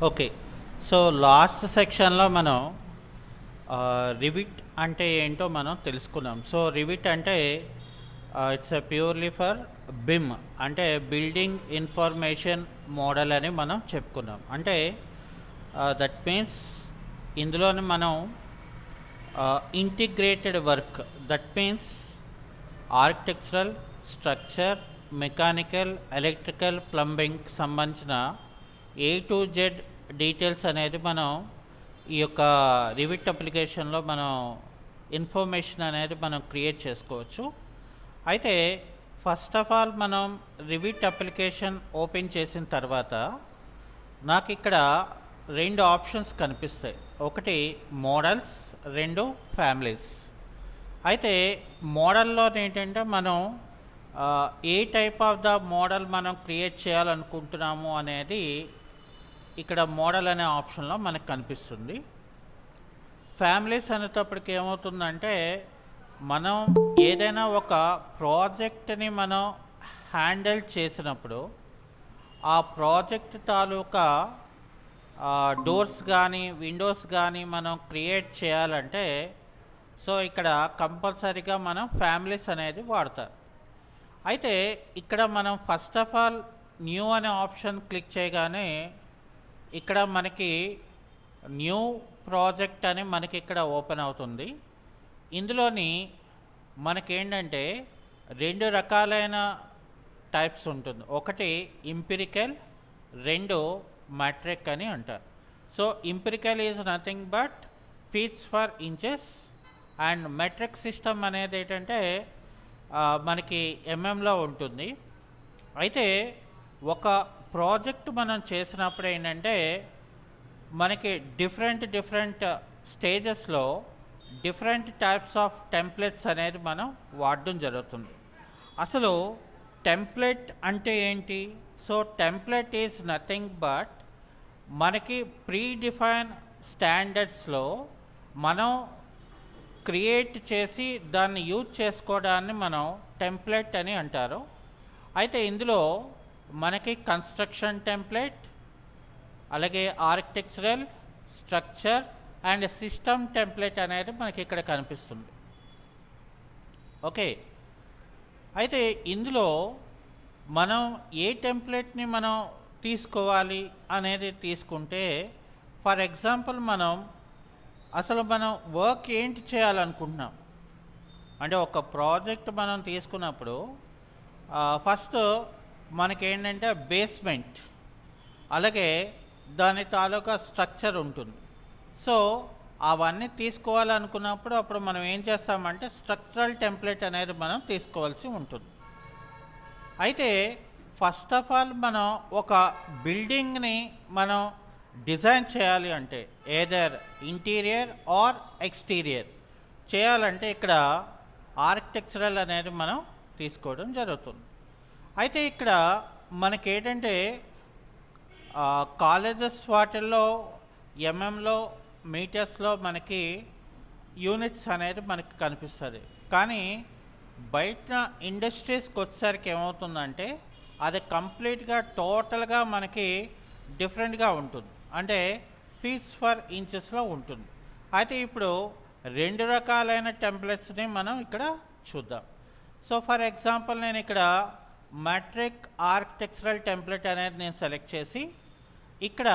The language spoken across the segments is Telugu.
ఓకే. సో లాస్ట్ సెక్షన్‌లో మనం రివిట్ అంటే ఏంటో మనం తెలుసుకున్నాం. సో రివిట్ అంటే ఇట్స్ ఎ ప్యూర్‌లీ ఫర్ బిమ్ అంటే బిల్డింగ్ ఇన్ఫర్మేషన్ మోడల్ అని మనం చెప్పుకున్నాం. అంటే దట్ మీన్స్ ఇందులోని మనం integrated work that means architectural, structure, mechanical, electrical, ప్లంబింగ్‌కి సంబంధించిన ఏ టు జెడ్ డీటెయిల్స్ అనేది మనం ఈ యొక్క రివిట్ అప్లికేషన్లో మనం ఇన్ఫర్మేషన్ అనేది మనం క్రియేట్ చేసుకోవచ్చు. అయితే ఫస్ట్ ఆఫ్ ఆల్ మనం రివిట్ అప్లికేషన్ ఓపెన్ చేసిన తర్వాత నాకు ఇక్కడ రెండు ఆప్షన్స్ కనిపిస్తాయి. ఒకటి మోడల్స్, రెండు ఫ్యామిలీస్. అయితే మోడల్లో ఏంటంటే మనం ఏ టైప్ ఆఫ్ ద మోడల్ మనం క్రియేట్ చేయాలనుకుంటున్నాము అనేది ఇక్కడ మోడల్ అనే ఆప్షన్లో మనకు కనిపిస్తుంది. ఫ్యామిలీస్ అనేటప్పటికి ఏమవుతుందంటే మనం ఏదైనా ఒక ప్రాజెక్ట్ని మనం హ్యాండిల్ చేసినప్పుడు ఆ ప్రాజెక్ట్ తాలూకా డోర్స్ కానీ విండోస్ కానీ మనం క్రియేట్ చేయాలంటే సో ఇక్కడ కంపల్సరీగా మనం ఫ్యామిలీస్ అనేది వాడతారు. అయితే ఇక్కడ మనం ఫస్ట్ ఆఫ్ ఆల్ న్యూ అనే ఆప్షన్ క్లిక్ చేయగానే ఇక్కడ మనకి న్యూ ప్రాజెక్ట్ అని మనకి ఇక్కడ ఓపెన్ అవుతుంది. ఇందులోని మనకేంటంటే రెండు రకాలైన టైప్స్ ఉంటుంది. ఒకటి ఇంపిరికల్, రెండు మెట్రిక్ అని అంటారు. So empirical is nothing but feets for inches and metric system అనేది ఏంటంటే మనకి ఎంఎంలో ఉంటుంది. అయితే ఒక ప్రాజెక్ట్ మనం చేసినప్పుడు ఏంటంటే మనకి డిఫరెంట్ స్టేజెస్లో డిఫరెంట్ టైప్స్ ఆఫ్ టెంప్లెట్స్ అనేది మనం వాడడం జరుగుతుంది. అసలు టెంప్లెట్ అంటే ఏంటి? So template is nothing but మనకి ప్రీ డిఫైన్ స్టాండర్డ్స్లో మనం క్రియేట్ చేసి దాన్ని యూజ్ చేసుకోవడాన్ని మనం టెంప్లెట్ అని అంటారు. అయితే ఇందులో మనకి కన్స్ట్రక్షన్ టెంప్లెట్, అలాగే architectural, structure and system template అనేది మనకి ఇక్కడ కనిపిస్తుంది. ఓకే. అయితే ఇందులో మనం ఏ టెంప్లెట్ని మనం తీసుకోవాలి అనేది తీసుకుంటే ఫర్ ఎగ్జాంపుల్ అసలు మనం వర్క్ ఏంటి చేయాలనుకుంటున్నాం అంటే ఒక ప్రాజెక్ట్ మనం తీసుకున్నప్పుడు ఫస్ట్ మనకేంటంటే బేస్మెంట్, అలాగే దాని తాలూకా స్ట్రక్చర్ ఉంటుంది. సో అవన్నీ తీసుకోవాలనుకున్నప్పుడు అప్పుడు మనం ఏం చేస్తామంటే స్ట్రక్చరల్ టెంప్లెట్ అనేది మనం తీసుకోవాల్సి ఉంటుంది. అయితే ఫస్ట్ ఆఫ్ ఆల్ మనం ఒక బిల్డింగ్ని మనం డిజైన్ చేయాలి అంటే ఏదర్ ఇంటీరియర్ ఆర్ ఎక్స్టీరియర్ చేయాలంటే ఇక్కడ ఆర్కిటెక్చరల్ అనేది మనం తీసుకోవడం జరుగుతుంది. అయితే ఇక్కడ మనకేంటంటే కాలేజెస్ వాటిల్లో ఎంఎంలో మీటర్స్లో మనకి యూనిట్స్ అనేది మనకి కనిపిస్తుంది. కానీ బయట ఇండస్ట్రీస్కి వచ్చేసరికి ఏమవుతుందంటే అది కంప్లీట్గా టోటల్గా మనకి డిఫరెంట్గా ఉంటుంది. అంటే ఫీట్స్ ఫర్ ఇంచెస్లో ఉంటుంది. అయితే ఇప్పుడు రెండు రకాలైన టెంప్లెట్స్ని మనం ఇక్కడ చూద్దాం. సో ఫర్ ఎగ్జాంపుల్ నేను ఇక్కడ మెట్రిక్ ఆర్కిటెక్చరల్ టెంప్లెట్ అనేది నేను సెలెక్ట్ చేసి ఇక్కడ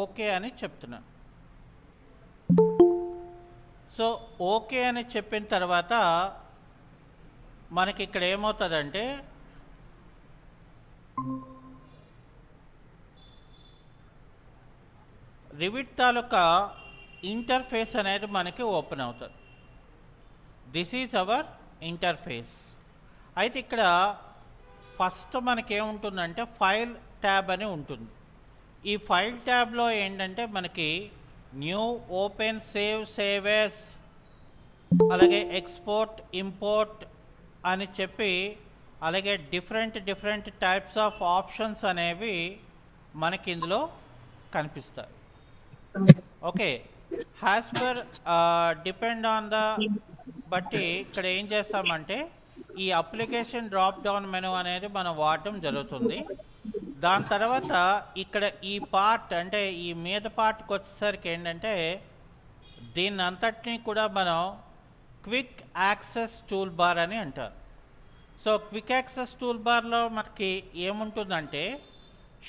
ఓకే అని చెప్తున్నాను. సో ఓకే అని చెప్పిన తర్వాత మనకి ఇక్కడ ఏమవుతుందంటే రివిట్ తాలూకా ఇంటర్ఫేస్ అనేది మనకి ఓపెన్ అవుతుంది. This is our interface. అయితే ఇక్కడ ఫస్ట్ మనకేముంటుందంటే ఫైల్ ట్యాబ్ అని ఉంటుంది. ఈ ఫైల్ ట్యాబ్లో ఏంటంటే మనకి న్యూ, ఓపెన్, సేవ్ యాస్, అలాగే ఎక్స్పోర్ట్, ఇంపోర్ట్ అని చెప్పి అలాగే డిఫరెంట్ టైప్స్ ఆఫ్ ఆప్షన్స్ అనేవి మనకి ఇందులో కనిపిస్తాయి. Okay. Has per depend on the బట్టి ఇక్కడ ఏం చేస్తామంటే ఈ అప్లికేషన్ డ్రాప్ డౌన్ మెనూ అనేది మనం వాడటం జరుగుతుంది. దాని తర్వాత ఇక్కడ ఈ పార్ట్ అంటే ఈ మీద పార్ట్కి వచ్చేసరికి ఏంటంటే దీన్ని అంతటినీ కూడా మనం క్విక్ యాక్సెస్ టూల్ బార్ అని అంటారు. సో క్విక్ యాక్సెస్ టూల్ బార్లో మనకి ఏముంటుందంటే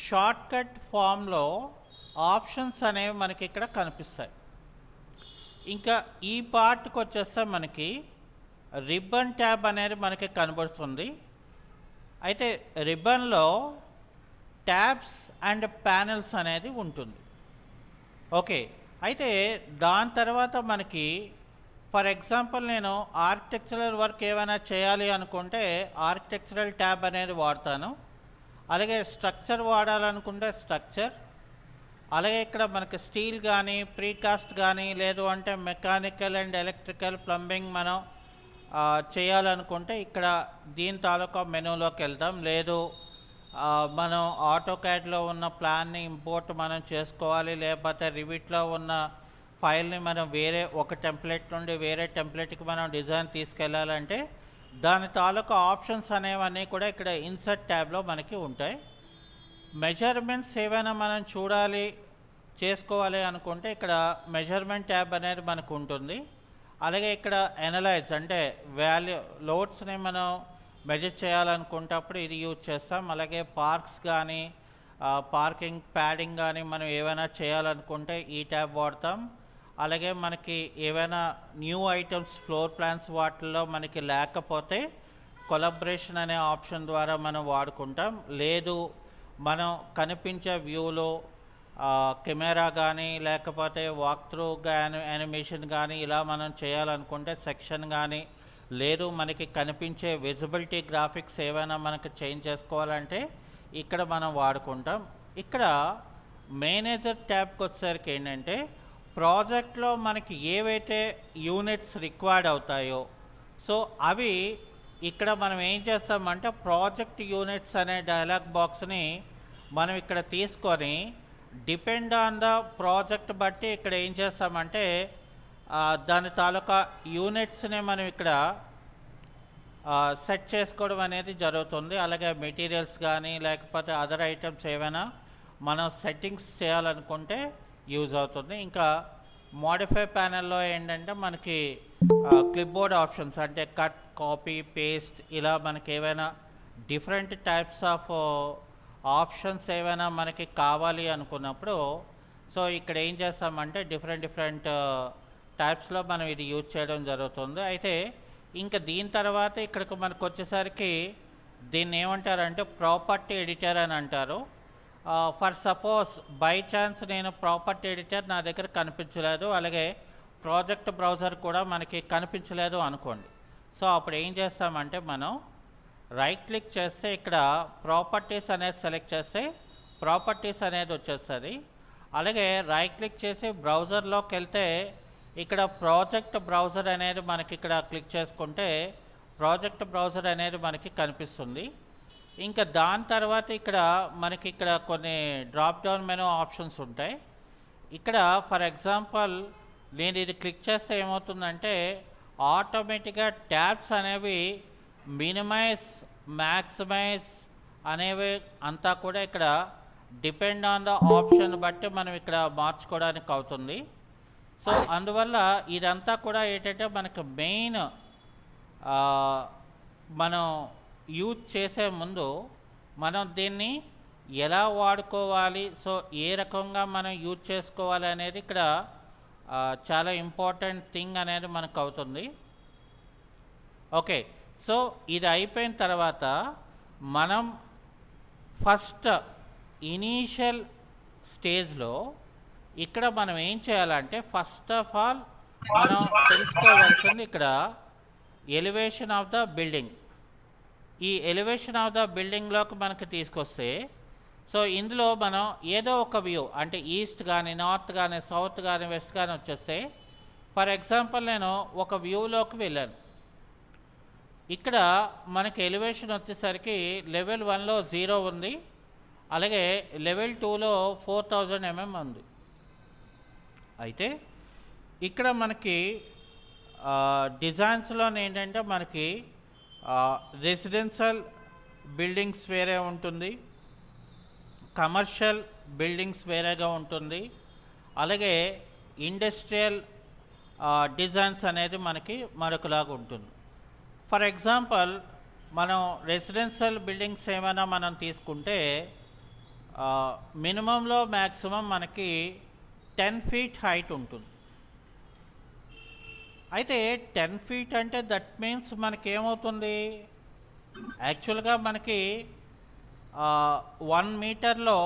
షార్ట్ కట్ ఫామ్లో ఆప్షన్స్ అనేవి మనకి ఇక్కడ కనిపిస్తాయి. ఇంకా ఈ పార్ట్కి వచ్చేస్తే మనకి రిబ్బన్ ట్యాబ్ అనేది మనకి కనబడుతుంది. అయితే రిబ్బన్లో ట్యాబ్స్ అండ్ ప్యానెల్స్ అనేది ఉంటుంది. ఓకే, అయితే దాని తర్వాత మనకి ఫర్ ఎగ్జాంపుల్ నేను ఆర్కిటెక్చరల్ వర్క్ ఏమైనా చేయాలి అనుకుంటే ఆర్కిటెక్చరల్ ట్యాబ్ అనేది వాడతాను. అలాగే స్ట్రక్చర్ వాడాలనుకుంటే స్ట్రక్చర్, అలాగే ఇక్కడ మనకి స్టీల్ కానీ ప్రీకాస్ట్ కానీ లేదు అంటే మెకానికల్ అండ్ ఎలక్ట్రికల్ ప్లంబింగ్ మనం చేయాలనుకుంటే ఇక్కడ దీని తాలూకా మెనూలోకి వెళ్తాం. లేదు మనం ఆటోకాడ్లో ఉన్న ప్లాన్ని ఇంపోర్ట్ మనం చేసుకోవాలి, లేకపోతే రివిట్లో ఉన్న ఫైల్ని మనం వేరే ఒక టెంప్లెట్ నుండి వేరే టెంప్లెట్కి మనం డిజైన్ తీసుకెళ్ళాలంటే దాని తాలూకా ఆప్షన్స్ అనేవన్నీ కూడా ఇక్కడ ఇన్సర్ట్ ట్యాబ్లో మనకి ఉంటాయి. మెజర్మెంట్స్ ఏవైనా మనం చూడాలి చేసుకోవాలి అనుకుంటే ఇక్కడ మెజర్మెంట్ ట్యాబ్ అనేది మనకు ఉంటుంది. అలాగే ఇక్కడ ఎనలైజ్ అంటే వాల్యూ లోడ్స్ని మనం మెజర్ చేయాలనుకుంటప్పుడు ఇది యూజ్ చేస్తాం. అలాగే పార్క్స్ కానీ పార్కింగ్ ప్యాడింగ్ కానీ మనం ఏమైనా చేయాలనుకుంటే ఈ ట్యాబ్ వాడతాం. అలాగే మనకి ఏవైనా న్యూ ఐటమ్స్ ఫ్లోర్ ప్లాన్స్ వాటిల్లో మనకి లేకపోతే కొలాబరేషన్ అనే ఆప్షన్ ద్వారా మనం వాడుకుంటాం. లేదు మనం కనిపించే వ్యూలో కెమెరా కానీ లేకపోతే వాక్ త్రూ యానిమేషన్ కానీ ఇలా మనం చేయాలనుకుంటే సెక్షన్ కానీ, లేదు మనకి కనిపించే విజిబిలిటీ గ్రాఫిక్స్ ఏవైనా మనకి చేంజ్ చేసుకోవాలంటే ఇక్కడ మనం వాడుకుంటాం. ఇక్కడ మేనేజర్ ట్యాబ్కి వచ్చేసరికి ఏంటంటే ప్రాజెక్ట్లో మనకి ఏవైతే యూనిట్స్ రిక్వైర్డ్ అవుతాయో సో అవి ఇక్కడ మనం ఏం చేస్తామంటే ప్రాజెక్ట్ యూనిట్స్ అనే డైలాగ్ బాక్స్ని మనం ఇక్కడ తీసుకొని డిపెండ్ ఆన్ ద ప్రాజెక్ట్ బట్టి ఇక్కడ ఏం చేస్తామంటే దాని తాలూకా యూనిట్స్ని మనం ఇక్కడ సెట్ చేసుకోవడం అనేది జరుగుతుంది. అలాగే మెటీరియల్స్ కానీ లేకపోతే అదర్ ఐటమ్స్ ఏమైనా మనం సెట్టింగ్స్ చేయాలనుకుంటే యూజ్ అవుతుంది. ఇంకా మోడిఫై ప్యానెల్లో ఏంటంటే మనకి క్లిప్బోర్డ్ ఆప్షన్స్ అంటే కట్, కాపీ, పేస్ట్ ఇలా మనకి ఏవైనా డిఫరెంట్ టైప్స్ ఆఫ్ ఆప్షన్స్ ఏవైనా మనకి కావాలి అనుకున్నప్పుడు సో ఇక్కడ ఏం చేస్తామంటే డిఫరెంట్ టైప్స్లో మనం ఇది యూజ్ చేయడం జరుగుతుంది. అయితే ఇంకా దీని తర్వాత ఇక్కడికి మనకు వచ్చేసరికి దీన్ని ఏమంటారంటే ప్రాపర్టీ ఎడిటర్ అని అంటారు. ఫర్ సపోజ్ బై ఛాన్స్ నేను ప్రాపర్టీ ఎడిటర్ నా దగ్గర కనిపించలేదు, అలాగే ప్రాజెక్ట్ బ్రౌజర్ కూడా మనకి కనిపించలేదు అనుకోండి. సో అప్పుడు ఏం చేస్తామంటే మనం రైట్ క్లిక్ చేస్తే ఇక్కడ ప్రాపర్టీస్ అనేది సెలెక్ట్ చేస్తే ప్రాపర్టీస్ అనేది వచ్చేస్తుంది. అలాగే రైట్ క్లిక్ చేసి బ్రౌజర్లోకి వెళ్తే ఇక్కడ ప్రాజెక్ట్ బ్రౌజర్ అనేది మనకి ఇక్కడ క్లిక్ చేసుకుంటే ప్రాజెక్ట్ బ్రౌజర్ అనేది మనకి కనిపిస్తుంది. ఇంకా దాని తర్వాత ఇక్కడ మనకి ఇక్కడ కొన్ని డ్రాప్ డౌన్ మెనూ ఆప్షన్స్ ఉంటాయి. ఇక్కడ ఫర్ ఎగ్జాంపుల్ నేను ఇది క్లిక్ చేస్తే ఏమవుతుందంటే ఆటోమేటిక్గా ట్యాబ్స్ అనేవి మినిమైజ్, మ్యాక్సిమైజ్ అనేవి అంతా కూడా ఇక్కడ డిపెండ్ ఆన్ ద ఆప్షన్ బట్టి మనం ఇక్కడ మార్చుకోవడానికి అవుతుంది. సో అందువల్ల ఇదంతా కూడా ఏంటంటే మనకు మెయిన్ మనం యూజ్ చేసే ముందు మనం దీన్ని ఎలా వాడుకోవాలి, సో ఏ రకంగా మనం యూజ్ చేసుకోవాలి అనేది ఇక్కడ చాలా ఇంపార్టెంట్ థింగ్ అనేది మనకు అవుతుంది. ఓకే, సో ఇది అయిపోయిన తర్వాత మనం ఫస్ట్ ఇనీషియల్ స్టేజ్లో ఇక్కడ మనం ఏం చేయాలంటే ఫస్ట్ ఆఫ్ ఆల్ మనం తెలుసుకోవాల్సింది ఇక్కడ ఎలివేషన్ ఆఫ్ ద బిల్డింగ్. ఈ ఎలివేషన్ ఆఫ్ ద బిల్డింగ్లోకి మనకి తీసుకొస్తే సో ఇందులో మనం ఏదో ఒక వ్యూ అంటే ఈస్ట్ కానీ నార్త్ కానీ సౌత్ కానీ వెస్ట్ కానీ వచ్చేస్తే ఫర్ ఎగ్జాంపుల్ నేను ఒక వ్యూలోకి వెళ్ళాను. ఇక్కడ మనకి ఎలివేషన్ వచ్చేసరికి లెవెల్ 1లో 0 ఉంది, అలాగే లెవెల్ 2లో 4000 mm ఉంది. అయితే ఇక్కడ మనకి డిజైన్స్లో ఏంటంటే మనకి రెసిడెన్షియల్ బిల్డింగ్స్ వేరే ఉంటుంది, కమర్షియల్ బిల్డింగ్స్ వేరేగా ఉంటుంది, అలాగే ఇండస్ట్రియల్ డిజైన్స్ అనేది మనకి మరొకలాగా ఉంటుంది. ఫర్ ఎగ్జాంపుల్ మనం రెసిడెన్షియల్ బిల్డింగ్స్ ఏమైనా మనం తీసుకుంటే మినిమంలో మ్యాక్సిమం మనకి 10 ఫీట్ హైట్ ఉంటుంది. అయితే 10 ఫీట్ అంటే దట్ మీన్స్ మనకి ఏమవుతుంది, యాక్చువల్గా మనకి 1 మీటర్లో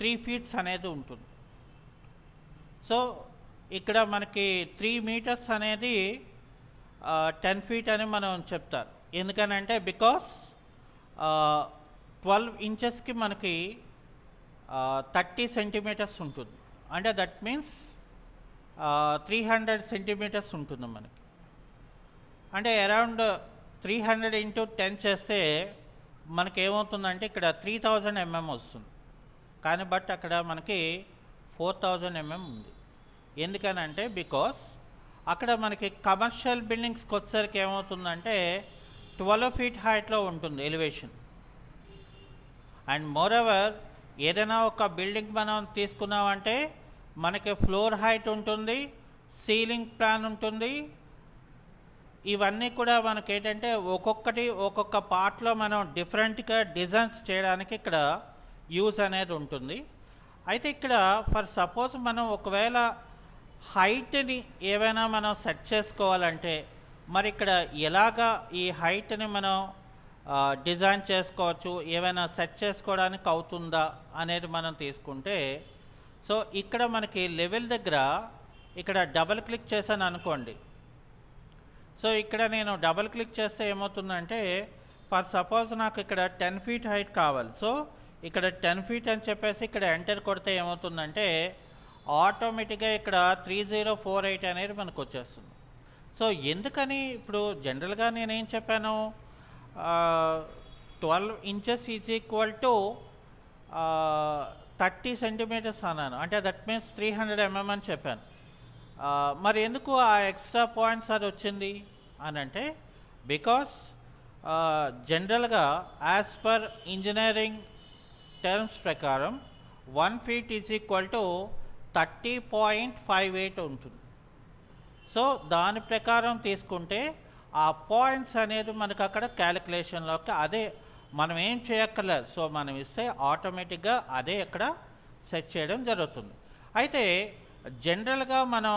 3 ఫీట్స్ అనేది ఉంటుంది. సో ఇక్కడ మనకి 3 మీటర్స్ అనేది 10 ఫీట్ అని మనం చెప్తారు. ఎందుకనంటే బికాస్ 12 ఇంచెస్కి మనకి 30 సెంటీమీటర్స్ ఉంటుంది. అంటే దట్ మీన్స్ 300 సెంటీమీటర్స్ ఉంటుంది మనకి. అంటే అరౌండ్ 300 ఇంటూ 10 చేస్తే మనకి ఏమవుతుందంటే ఇక్కడ 3000 mm వస్తుంది. కానీ బట్ అక్కడ మనకి 4000 mm ఉంది. ఎందుకనంటే బికాస్ అక్కడ మనకి కమర్షియల్ బిల్డింగ్స్కి వచ్చేసరికి ఏమవుతుందంటే 12 ఫీట్ హైట్లో ఉంటుంది ఎలివేషన్. అండ్ మోరెవర్ ఏదైనా ఒక బిల్డింగ్ మనం తీసుకున్నామంటే మనకి ఫ్లోర్ హైట్ ఉంటుంది, సీలింగ్ ప్లాన్ ఉంటుంది. ఇవన్నీ కూడా మనకి ఏంటంటే ఒక్కొక్క పార్ట్లో మనం డిఫరెంట్గా డిజైన్స్ చేయడానికి ఇక్కడ యూజ్ అనేది ఉంటుంది. అయితే ఇక్కడ ఫర్ సపోజ్ మనం ఒకవేళ హైట్ని ఏవైనా మనం సెట్ చేసుకోవాలంటే మరి ఇక్కడ ఎలాగా ఈ హైట్ని మనం డిజైన్ చేసుకోవచ్చు, ఏమైనా సెట్ చేసుకోవడానికి అవుతుందా అనేది మనం తీసుకుంటే, సో ఇక్కడ మనకి లెవెల్ దగ్గర ఇక్కడ డబుల్ క్లిక్ చేశాను అనుకోండి. సో ఇక్కడ నేను డబుల్ క్లిక్ చేస్తే ఏమవుతుందంటే ఫర్ సపోజ్ నాకు ఇక్కడ 10 ఫీట్ హైట్ కావాలి. సో ఇక్కడ 10 ఫీట్ అని చెప్పేసి ఇక్కడ ఎంటర్ కొడితే ఏమవుతుందంటే ఆటోమేటిక్గా ఇక్కడ 3048 అనేది మనకు వచ్చేస్తుంది. సో ఎందుకని ఇప్పుడు జనరల్గా నేనేం చెప్పాను, 12 inches is equal to 30 centimetres అన్నాను. అంటే దట్ మీన్స్ 300 mm అని చెప్పాను. మరి ఎందుకు ఆ ఎక్స్ట్రా పాయింట్స్ అది వచ్చింది అని అంటే బికాస్ జనరల్గా యాజ్ పర్ ఇంజనీరింగ్ టర్మ్స్ ప్రకారం 1 ఫీట్ ఈజ్ ఈక్వల్ టు 30.58 ఉంటుంది. సో దాని ప్రకారం తీసుకుంటే ఆ పాయింట్స్ అనేది మనకు అక్కడ క్యాలిక్యులేషన్లోకి అదే మనం ఏం చేయక్కర్లేదు. సో మనం ఇస్తే ఆటోమేటిక్గా అదే ఇక్కడ సెట్ చేయడం జరుగుతుంది. అయితే జనరల్గా మనం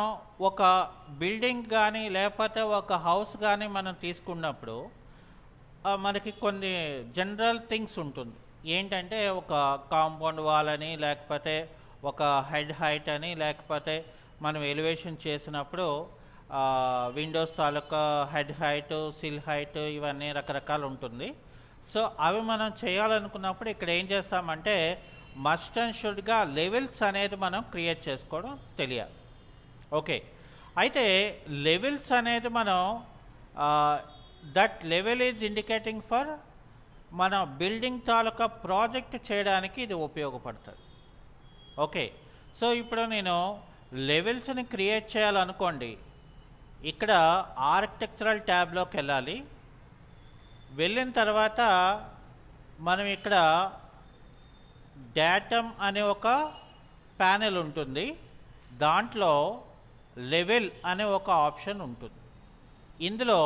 ఒక బిల్డింగ్ కానీ లేకపోతే ఒక హౌస్ కానీ మనం తీసుకున్నప్పుడు మనకి కొన్ని జనరల్ థింగ్స్ ఉంటుంది. ఏంటంటే ఒక కాంపౌండ్ వాల్ అని, లేకపోతే ఒక హెడ్ హైట్ అని, లేకపోతే మనం ఎలివేషన్ చేసినప్పుడు విండోస్ తాలూకా హెడ్ హైట్, సిల్ హైట్, ఇవన్నీ రకరకాలు ఉంటుంది. సో అవి మనం చేయాలనుకున్నప్పుడు ఇక్కడ ఏం చేస్తామంటే మస్ట్ అండ్ షుడ్గా లెవెల్స్ అనేది మనం క్రియేట్ చేసుకోవడం తెలియాలి. ఓకే, అయితే లెవెల్స్ అనేది మనం that level is indicating for మన బిల్డింగ్ తాలూకా ప్రాజెక్ట్ చేయడానికి ఇది ఉపయోగపడుతుంది. ఓకే, సో ఇప్పుడు నేను లెవెల్స్ని క్రియేట్ చేయాలనుకోండి, ఇక్కడ ఆర్కిటెక్చరల్ ట్యాబ్లోకి వెళ్ళాలి. వెళ్ళిన తర్వాత మనం ఇక్కడ డాటమ్ అనే ఒక ప్యానెల్ ఉంటుంది, దాంట్లో లెవెల్ అనే ఒక ఆప్షన్ ఉంటుంది. ఇందులో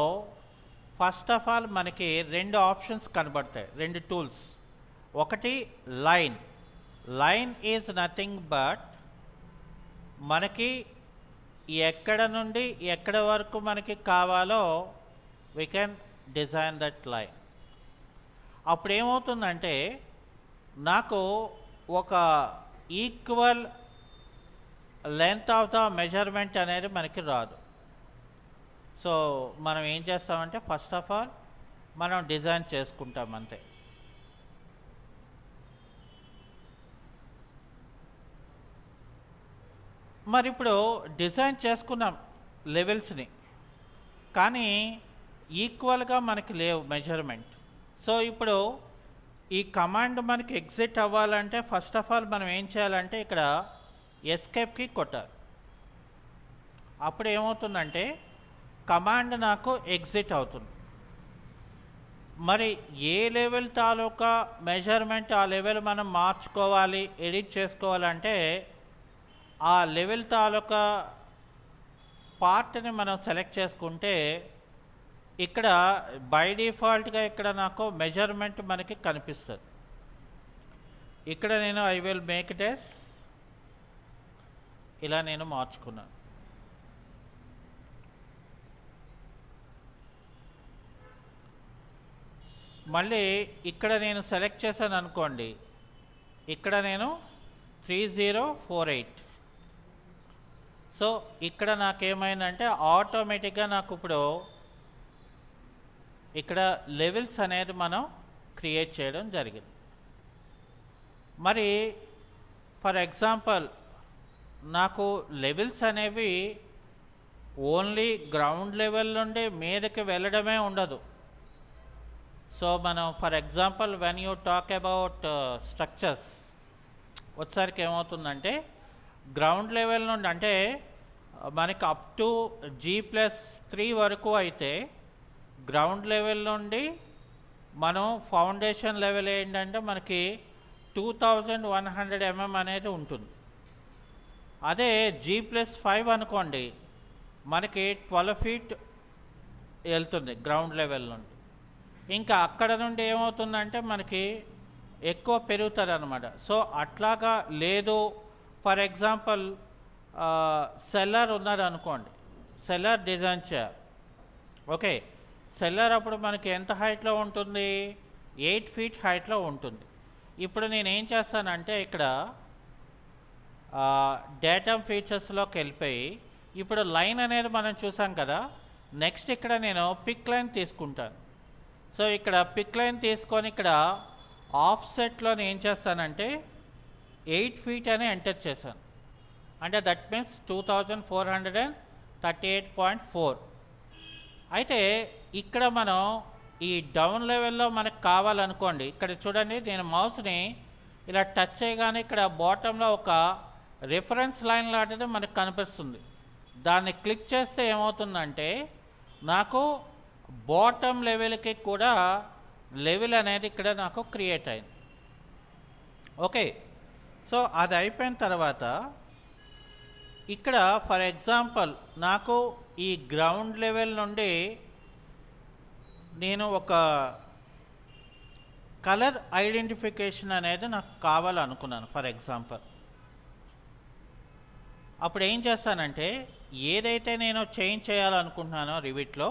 ఫస్ట్ ఆఫ్ ఆల్ మనకి 2 ఆప్షన్స్ కనబడతాయి, 2 టూల్స్. ఒకటి line. Line is nothing but మనకి ఎక్కడ నుండి ఎక్కడ వరకు మనకి కావాలో we can design that line. అప్పుడు ఏమవుతుందంటే నాకు ఒక equal length of the measurement అనేది మనకి రాదు. సో మనం ఏం చేస్తామంటే ఫస్ట్ ఆఫ్ ఆల్ మనం డిజైన్ చేసుకుంటాం అంతే. మరి ఇప్పుడు డిజైన్ చేసుకున్నాం లెవెల్స్ని, కానీ ఈక్వల్గా మనకి లేవు మెజర్మెంట్. సో ఇప్పుడు ఈ కమాండ్ మనకి ఎగ్జిట్ అవ్వాలంటే ఫస్ట్ ఆఫ్ ఆల్ మనం ఏం చేయాలంటే ఇక్కడ ఎస్కేప్కి కొట్టాలి. అప్పుడు ఏమవుతుందంటే కమాండ్ నాకు ఎగ్జిట్ అవుతుంది. మరి ఏ లెవెల్ తాలూకా మెజర్మెంట్ ఆ లెవెల్ మనం మార్చుకోవాలి, ఎడిట్ చేసుకోవాలంటే ఆ లెవెల్ తాలూకా పార్ట్ని మనం సెలెక్ట్ చేసుకుంటే ఇక్కడ బై డిఫాల్ట్గా ఇక్కడ నాకు మెజర్మెంట్ మనకి కనిపిస్తుంది. ఇక్కడ నేను I will make it yes ఇలా నేను మార్చుకున్నాను. మళ్ళీ ఇక్కడ నేను సెలెక్ట్ చేశాను అనుకోండి, ఇక్కడ నేను 3048. సో ఇక్కడ నాకేమైందంటే ఆటోమేటిక్గా నాకు ఇప్పుడు ఇక్కడ లెవెల్స్ అనేది మనం క్రియేట్ చేయడం జరిగింది. మరి ఫర్ ఎగ్జాంపుల్ నాకు లెవెల్స్ అనేవి ఓన్లీ గ్రౌండ్ లెవెల్ నుండి మీదకి వెళ్ళడమే ఉండదు. సో మనం for example when you talk about structures వచ్చేసరికి ఏమవుతుందంటే గ్రౌండ్ లెవెల్ నుండి అంటే మనకి అప్ టు G+3 వరకు అయితే గ్రౌండ్ లెవెల్ నుండి మనం ఫౌండేషన్ లెవెల్ ఏంటంటే మనకి 2100 mm అనేది ఉంటుంది. అదే G+5 అనుకోండి మనకి 12 feet వెళ్తుంది గ్రౌండ్ లెవెల్ నుండి. ఇంకా అక్కడ నుండి ఏమవుతుందంటే మనకి ఎక్కువ పెరుగుతుంది అన్నమాట. సో అట్లాగా లేదు, ఫర్ ఎగ్జాంపుల్ సెల్లర్ ఉన్నది అనుకోండి, సెల్లర్ డిజైన్ చేయాలి. ఓకే, సెల్లర్ అప్పుడు మనకి ఎంత హైట్లో ఉంటుంది, 8 feet హైట్లో ఉంటుంది. ఇప్పుడు నేను ఏం చేస్తానంటే ఇక్కడ డేటమ్ ఫీచర్స్లోకి వెళ్ళిపోయి ఇప్పుడు లైన్ అనేది మనం చూసాం కదా, నెక్స్ట్ ఇక్కడ నేను పిక్ లైన్ తీసుకుంటాను. సో ఇక్కడ పిక్ లైన్ తీసుకొని ఇక్కడ ఆఫ్సెట్లో ఏం చేస్తానంటే 8 feet అని ఎంటర్ చేశాను. అంటే దట్ మీన్స్ 2438.4. అయితే ఇక్కడ మనం ఈ డౌన్ లెవెల్లో మనకు కావాలనుకోండి, ఇక్కడ చూడండి నేను మౌస్ని ఇలా టచ్ చేయగానే ఇక్కడ బాటంలో ఒక రిఫరెన్స్ లైన్ లాంటిది మనకు కనిపిస్తుంది. దాన్ని క్లిక్ చేస్తే ఏమవుతుందంటే నాకు బాటమ్ లెవెల్కి కూడా లెవెల్ అనేది ఇక్కడ నాకు క్రియేట్ అయింది. ఓకే, సో అది అయిపోయిన తర్వాత ఇక్కడ ఫర్ ఎగ్జాంపుల్ నాకు ఈ గ్రౌండ్ లెవెల్ నుండి నేను ఒక కలర్ ఐడెంటిఫికేషన్ అనేది నాకు కావాలనుకున్నాను ఫర్ ఎగ్జాంపుల్. అప్పుడు ఏం చేస్తానంటే ఏదైతే నేను చేంజ్ చేయాలనుకుంటున్నానో రివిట్లో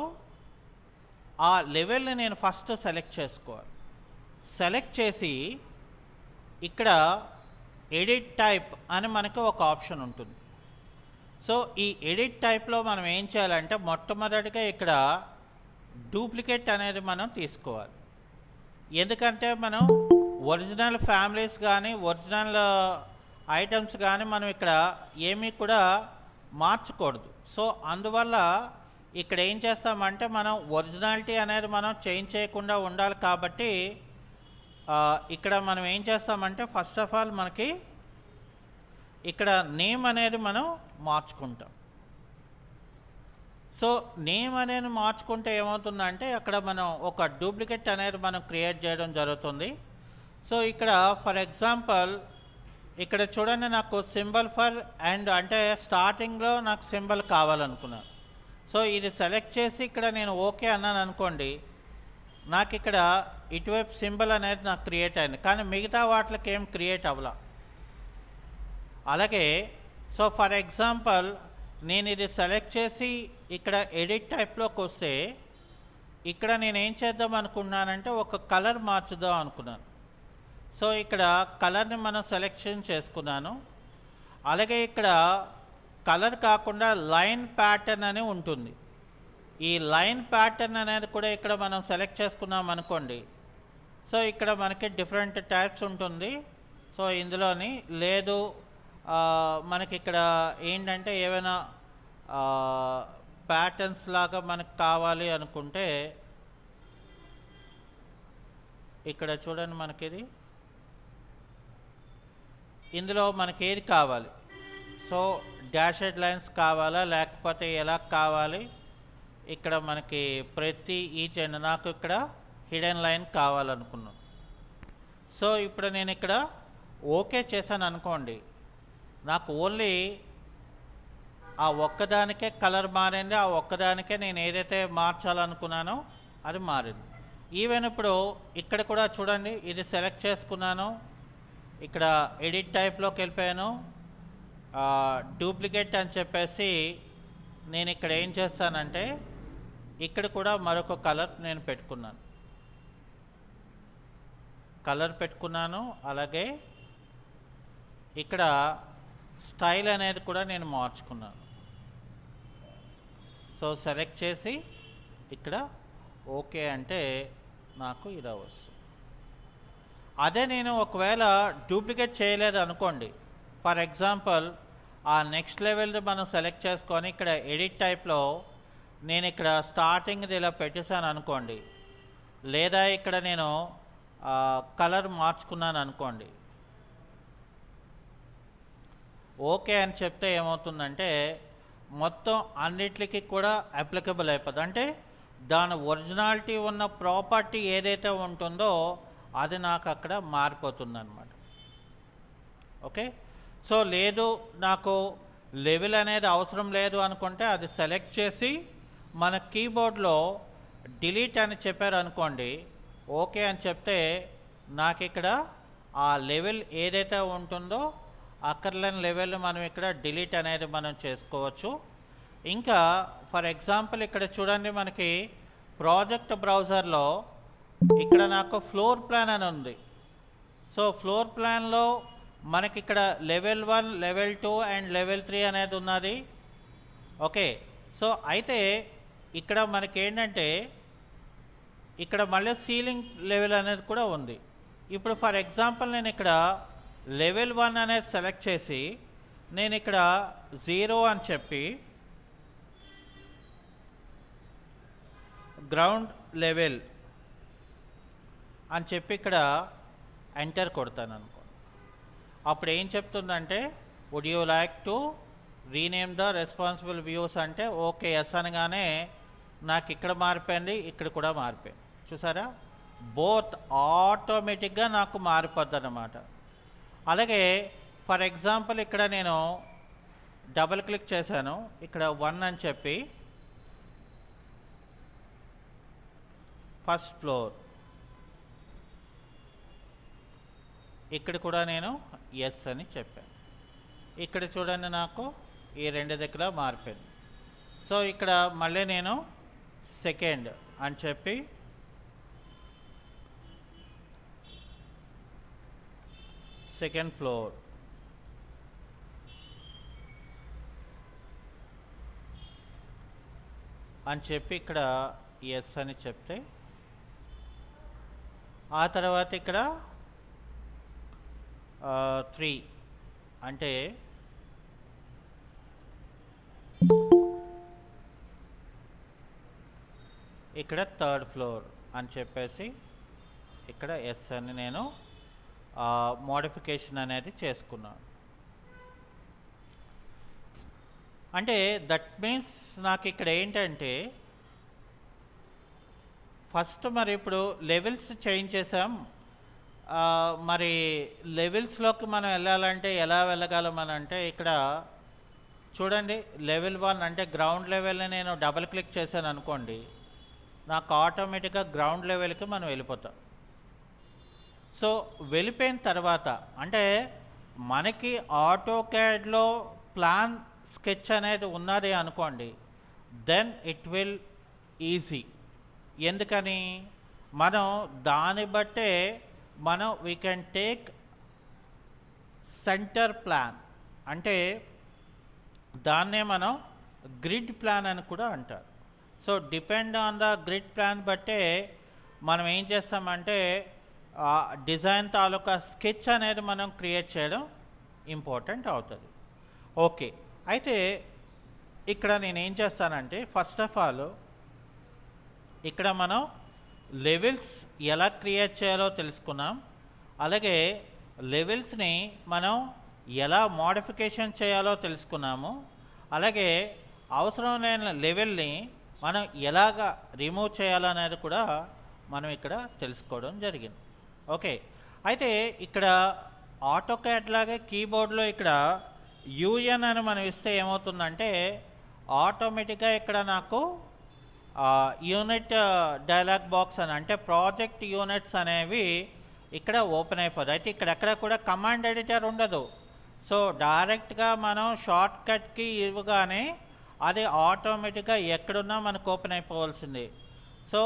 ఆ లెవెల్ని నేను ఫస్ట్ సెలెక్ట్ చేసుకోవాలి. సెలెక్ట్ చేసి ఇక్కడ ఎడిట్ టైప్ అని మనకు ఒక ఆప్షన్ ఉంటుంది. సో ఈ ఎడిట్ టైప్లో మనం ఏం చేయాలంటే మొట్టమొదటిగా ఇక్కడ డూప్లికేట్ అనేది మనం తీసుకోవాలి. ఎందుకంటే మనం ఒరిజినల్ ఫ్యామిలీస్ కానీ ఒరిజినల్ ఐటమ్స్ కానీ మనం ఇక్కడ ఏమీ కూడా మార్చకూడదు. సో అందువల్ల ఇక్కడ ఏం చేస్తామంటే మనం ఒరిజినాలిటీ అనేది మనం చేంజ్ చేయకుండా ఉండాలి. కాబట్టి ఇక్కడ మనం ఏం చేస్తామంటే ఫస్ట్ ఆఫ్ ఆల్ మనకి ఇక్కడ నేమ్ అనేది మనం మార్చుకుంటాం. సో నేమ్ అనేది మార్చుకుంటే ఏమవుతుందంటే అక్కడ మనం ఒక డూప్లికేట్ అనేది మనం క్రియేట్ చేయడం జరుగుతుంది. సో ఇక్కడ ఫర్ ఎగ్జాంపుల్ ఇక్కడ చూడండి నాకు సింబల్ ఫర్ అండ్ అంటే స్టార్టింగ్లో నాకు సింబల్ కావాలనుకున్నాను. సో ఇది సెలెక్ట్ చేసి ఇక్కడ నేను ఓకే అన్నాను అనుకోండి, నాకు ఇక్కడ ఇటువైపు సింబల్ అనేది నాకు క్రియేట్ అయింది. కానీ మిగతా వాటికి ఏం క్రియేట్ అవ్వాల. అలాగే సో ఫర్ ఎగ్జాంపుల్ నేను ఇది సెలెక్ట్ చేసి ఇక్కడ ఎడిట్ టైప్లోకి వస్తే ఇక్కడ నేను ఏం చేద్దాం అనుకున్నానంటే ఒక కలర్ మార్చుదాం అనుకున్నాను. సో ఇక్కడ కలర్ని మనం సెలెక్షన్ చేసుకున్నాను. అలాగే ఇక్కడ కలర్ కాకుండా లైన్ ప్యాటర్న్ అని ఉంటుంది. ఈ లైన్ ప్యాటర్న్ అనేది కూడా ఇక్కడ మనం సెలెక్ట్ చేసుకున్నాం అనుకోండి. సో ఇక్కడ మనకి డిఫరెంట్ టైప్స్ ఉంటుంది. సో ఇందులోని లేదు మనకి ఇక్కడ ఏంటంటే ఏమైనా ప్యాటర్న్స్ లాగా మనకు కావాలి అనుకుంటే ఇక్కడ చూడండి మనకి ఇది ఇందులో మనకి ఏది కావాలి. సో డాషెడ్ లైన్స్ కావాలా లేకపోతే ఎలా కావాలి, ఇక్కడ మనకి ప్రతి ఈచ్ అండ్ నాకు ఇక్కడ హిడెన్ లైన్ కావాలనుకున్నాను. సో ఇప్పుడు నేను ఇక్కడ ఓకే చేశాను అనుకోండి, నాకు ఓన్లీ ఆ ఒక్కదానికే కలర్ మారింది, ఆ ఒక్కదానికే నేను ఏదైతే మార్చాలనుకున్నానో అది మారింది. ఈవెన్ ఇప్పుడు ఇక్కడ కూడా చూడండి, ఇది సెలెక్ట్ చేసుకున్నాను, ఇక్కడ ఎడిట్ టైప్లోకి వెళ్ళిపోయాను, డూప్లికేట్ అని చెప్పేసి నేను ఇక్కడ ఏం చేస్తానంటే ఇక్కడ కూడా మరొక కలర్ నేను పెట్టుకున్నాను. అలాగే ఇక్కడ స్టైల్ అనేది కూడా నేను మార్చుకున్నాను. సో సెలెక్ట్ చేసి ఇక్కడ ఓకే అంటే నాకు ఇలా వస్తుంది. అదే నేను ఒకవేళ డూప్లికేట్ చేయలేదు అనుకోండి, ఫర్ ఎగ్జాంపుల్ ఆ నెక్స్ట్ లెవెల్ది మనం సెలెక్ట్ చేసుకొని ఇక్కడ ఎడిట్ టైప్లో నేను ఇక్కడ స్టార్టింగ్ది ఇలా పెట్టేశాను అనుకోండి, లేదా ఇక్కడ నేను కలర్ మార్చుకున్నాను అనుకోండి, ఓకే అని చెప్తే ఏమవుతుందంటే మొత్తం అన్నిటికీ కూడా అప్లికబుల్ అయిపోతుంది. అంటే దాని ఒరిజినాలిటీ ఉన్న ప్రాపర్టీ ఏదైతే ఉంటుందో అది నాకు అక్కడ మారిపోతుంది అన్నమాట. ఓకే, సో లేదు నాకు లెవెల్ అనేది అవసరం లేదు అనుకుంటే అది సెలెక్ట్ చేసి మన కీబోర్డ్లో డిలీట్ అని చెప్పారు అనుకోండి, ఓకే అని చెప్తే నాకు ఇక్కడ ఆ లెవెల్ ఏదైతే ఉంటుందో అక్కర్లేని లెవెల్ మనం ఇక్కడ డిలీట్ అనేది మనం చేసుకోవచ్చు. ఇంకా ఫర్ ఎగ్జాంపుల్ ఇక్కడ చూడండి, మనకి ప్రాజెక్ట్ బ్రౌజర్లో ఇక్కడ నాకు ఫ్లోర్ ప్లాన్ అని ఉంది. సో ఫ్లోర్ ప్లాన్లో మనకి ఇక్కడ లెవెల్ 1, లెవెల్ 2 అండ్ లెవెల్ 3 అనేది ఉన్నది. ఓకే, సో అయితే ఇక్కడ మనకి ఏంటంటే ఇక్కడ మళ్ళీ సీలింగ్ లెవెల్ అనేది కూడా ఉంది. ఇప్పుడు ఫర్ ఎగ్జాంపుల్ నేను ఇక్కడ లెవెల్ 1 అనేది సెలెక్ట్ చేసి నేను ఇక్కడ 0 అని చెప్పి గ్రౌండ్ లెవెల్ అని చెప్పి ఇక్కడ ఎంటర్ కొడతాను అనుకో. అప్పుడు ఏం చెప్తుందంటే would you like to rename the responsible views అంటే ఓకే ఎస్ అనగానే నాకు ఇక్కడ మారిపోయింది, ఇక్కడ కూడా మారిపోయింది. చూసారా, బోత్ ఆటోమేటిక్గా నాకు మారిపోద్ది అన్నమాట. అలాగే ఫర్ ఎగ్జాంపుల్ ఇక్కడ నేను డబుల్ క్లిక్ చేశాను, ఇక్కడ 1 అని చెప్పి ఫస్ట్ ఫ్లోర్, ఇక్కడ కూడా నేను ఎస్ అని చెప్పాను. ఇక్కడ చూడండి నాకు ఈ రెండు దగ్గర మారిపోయింది. సో ఇక్కడ మళ్ళీ నేను సెకండ్ అని చెప్పి సెకండ్ ఫ్లోర్, అని చెప్పి ఇక్కడ ఎస్ అని చెప్తే ఆ తర్వాత ఇక్కడ 3 అంటే ఇక్కడ థర్డ్ ఫ్లోర్ అని చెప్పేసి ఇక్కడ ఎస్ అని నేను మోడిఫికేషన్ అనేది చేసుకున్నాను. అంటే దట్ మీన్స్ నాకు ఇక్కడ ఏంటంటే ఫస్ట్ మరి ఇప్పుడు లెవెల్స్ చేంజ్ చేసాం, మరి లెవెల్స్లోకి మనం వెళ్ళాలంటే ఎలా వెళ్ళగలం అని అంటే ఇక్కడ చూడండి, లెవెల్ 1 అంటే గ్రౌండ్ లెవెల్ని నేను డబుల్ క్లిక్ చేశాను అనుకోండి, నాకు ఆటోమేటిక్గా గ్రౌండ్ లెవెల్కి మనం వెళ్ళిపోతాం. సో వెళ్ళిపోయిన తర్వాత అంటే మనకి ఆటోకాడ్లో ప్లాన్ స్కెచ్ అనేది ఉన్నది అనుకోండి, దెన్ ఇట్ విల్ ఈజీ. ఎందుకని మనం దాన్ని బట్టే మనం we can take centre plan, అంటే దాన్నే మనం గ్రిడ్ ప్లాన్ అని కూడా అంటారు. So depend on the grid plan బట్టే మనం ఏం చేస్తామంటే డిజైన్ తాలూకా స్కెచ్ అనేది మనం క్రియేట్ చేయడం ఇంపార్టెంట్ అవుతుంది. ఓకే, అయితే ఇక్కడ నేను ఏం చేస్తానంటే ఫస్ట్ ఆఫ్ ఆల్ ఇక్కడ మనం లెవెల్స్ ఎలా క్రియేట్ చేయాలో తెలుసుకున్నాం. అలాగే లెవెల్స్ని మనం ఎలా మోడిఫికేషన్ చేయాలో తెలుసుకున్నాము. అలాగే అవసరం లేని లెవెల్ని మనం ఎలాగ రిమూవ్ చేయాలనేది కూడా మనం ఇక్కడ తెలుసుకోవడం జరిగింది. ఓకే, అయితే ఇక్కడ ఆటోక్యాడ్ లాగే కీబోర్డ్లో ఇక్కడ యూఎన్ అని మనం ఇస్తే ఏమవుతుందంటే ఆటోమేటిక్గా ఇక్కడ నాకు యూనిట్ డైలాగ్ బాక్స్ అని అంటే ప్రాజెక్ట్ యూనిట్స్ అనేవి ఇక్కడ ఓపెన్ అయిపోతుంది. అయితే ఇక్కడ ఎక్కడ కూడా కమాండ్ ఎడిటర్ ఉండదు. సో డైరెక్ట్గా మనం షార్ట్ కట్కి ఇవ్వగానే అది ఆటోమేటిక్గా ఎక్కడున్నా మనకు ఓపెన్ అయిపోవాల్సింది. సో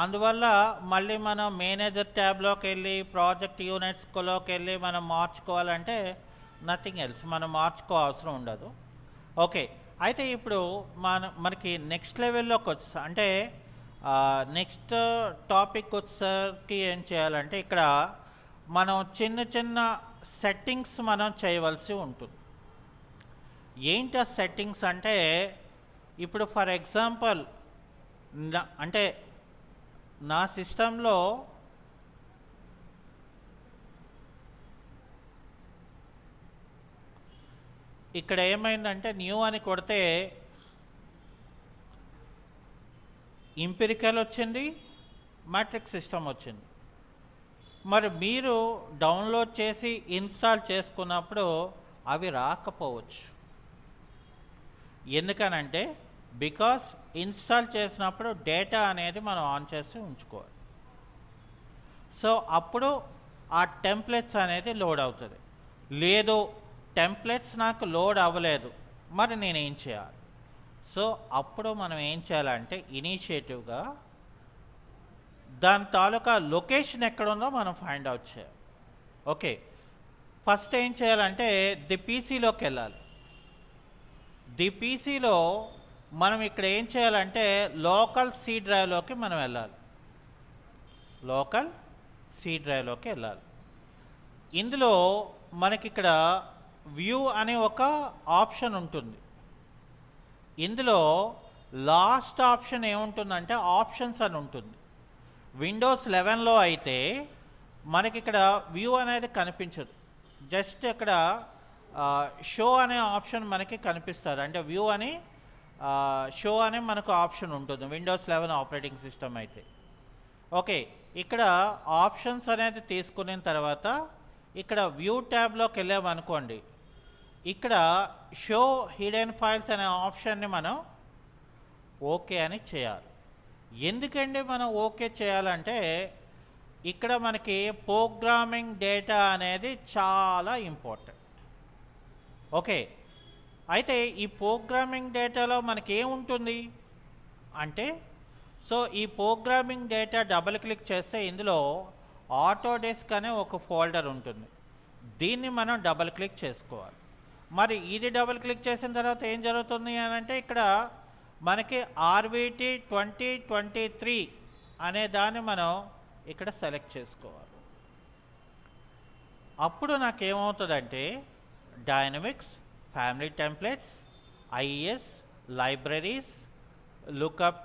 అందువల్ల మళ్ళీ మనం మేనేజర్ ట్యాబ్లోకి వెళ్ళి ప్రాజెక్ట్ యూనిట్స్లోకి వెళ్ళి మనం మార్చుకోవాలంటే నథింగ్ ఎల్స్, మనం మార్చుకోవాల్సిన ఉండదు. ఓకే, అయితే ఇప్పుడు మనకి నెక్స్ట్ లెవెల్లోకి వచ్చి అంటే నెక్స్ట్ టాపిక్ వచ్చేసరికి ఏం చేయాలంటే ఇక్కడ మనం చిన్న చిన్న సెట్టింగ్స్ మనం చేయవలసి ఉంటుంది. ఏంటి ఆ సెట్టింగ్స్ అంటే ఇప్పుడు ఫర్ ఎగ్జాంపుల్ అంటే నా సిస్టంలో ఇక్కడ ఏమైందంటే న్యూ అని కొడితే ఇంపెరికల్ వచ్చింది, మ్యాట్రిక్స్ సిస్టమ్ వచ్చింది. మరి మీరు డౌన్లోడ్ చేసి ఇన్స్టాల్ చేసుకున్నప్పుడు అవి రాకపోవచ్చు. ఎందుకనంటే బికాస్ ఇన్స్టాల్ చేసినప్పుడు డేటా అనేది మనం ఆన్ చేసి ఉంచుకోవాలి. సో అప్పుడు ఆ టెంప్లెట్స్ అనేది లోడ్ అవుతుంది. లేదు టెంప్లెట్స్ నాకు లోడ్ అవ్వలేదు, మరి నేనేం చేయాలి? సో అప్పుడు మనం ఏం చేయాలంటే ఇనిషియేటివ్గా దాని తాలూకా లొకేషన్ ఎక్కడుందో మనం ఫైండ్ అవుట్ చేయాలి. ఓకే, ఫస్ట్ ఏం చేయాలంటే ది పీసీలోకి వెళ్ళాలి. ది పీసీలో మనం ఇక్కడ ఏం చేయాలంటే లోకల్ సి డ్రైవ్లోకి మనం వెళ్ళాలి. లోకల్ సి డ్రైవ్లోకి వెళ్ళాలి. ఇందులో మనకి ఇక్కడ వ్యూ అనే ఒక ఆప్షన్ ఉంటుంది. ఇందులో లాస్ట్ ఆప్షన్ ఏముంటుందంటే ఆప్షన్స్ అని ఉంటుంది. విండోస్ 11లో అయితే మనకి ఇక్కడ వ్యూ అనేది కనిపించదు, జస్ట్ ఇక్కడ షో అనే ఆప్షన్ మనకి కనిపిస్తుంది. అంటే వ్యూ అని షో అనే మనకు ఆప్షన్ ఉంటుంది విండోస్ 11 ఆపరేటింగ్ సిస్టమ్ అయితే. ఓకే, ఇక్కడ ఆప్షన్స్ అనేది తీసుకున్న తర్వాత ఇక్కడ వ్యూ ట్యాబ్లోకి వెళ్ళామనుకోండి, ఇక్కడ షో హిడెన్ ఫైల్స్ అనే ఆప్షన్ని మనం ఓకే అని చేయాలి. ఎందుకండి మనం ఓకే చేయాలంటే ఇక్కడ మనకి ప్రోగ్రామింగ్ డేటా అనేది చాలా ఇంపార్టెంట్. ఓకే, అయితే ఈ ప్రోగ్రామింగ్ డేటాలో మనకి ఏముంటుంది అంటే సో ఈ ప్రోగ్రామింగ్ డేటా డబుల్ క్లిక్ చేస్తే ఇందులో ఆటోడెస్క్ అనే ఒక ఫోల్డర్ ఉంటుంది. దీన్ని మనం డబుల్ క్లిక్ చేసుకోవాలి. మరి ఇది డబుల్ క్లిక్ చేసిన తర్వాత ఏం జరుగుతుంది అని అంటే ఇక్కడ మనకి ఆర్విటి 2023 అనే దాన్ని మనం ఇక్కడ సెలెక్ట్ చేసుకోవాలి. అప్పుడు నాకేమవుతుందంటే dynamics, family templates, IS, libraries, lookup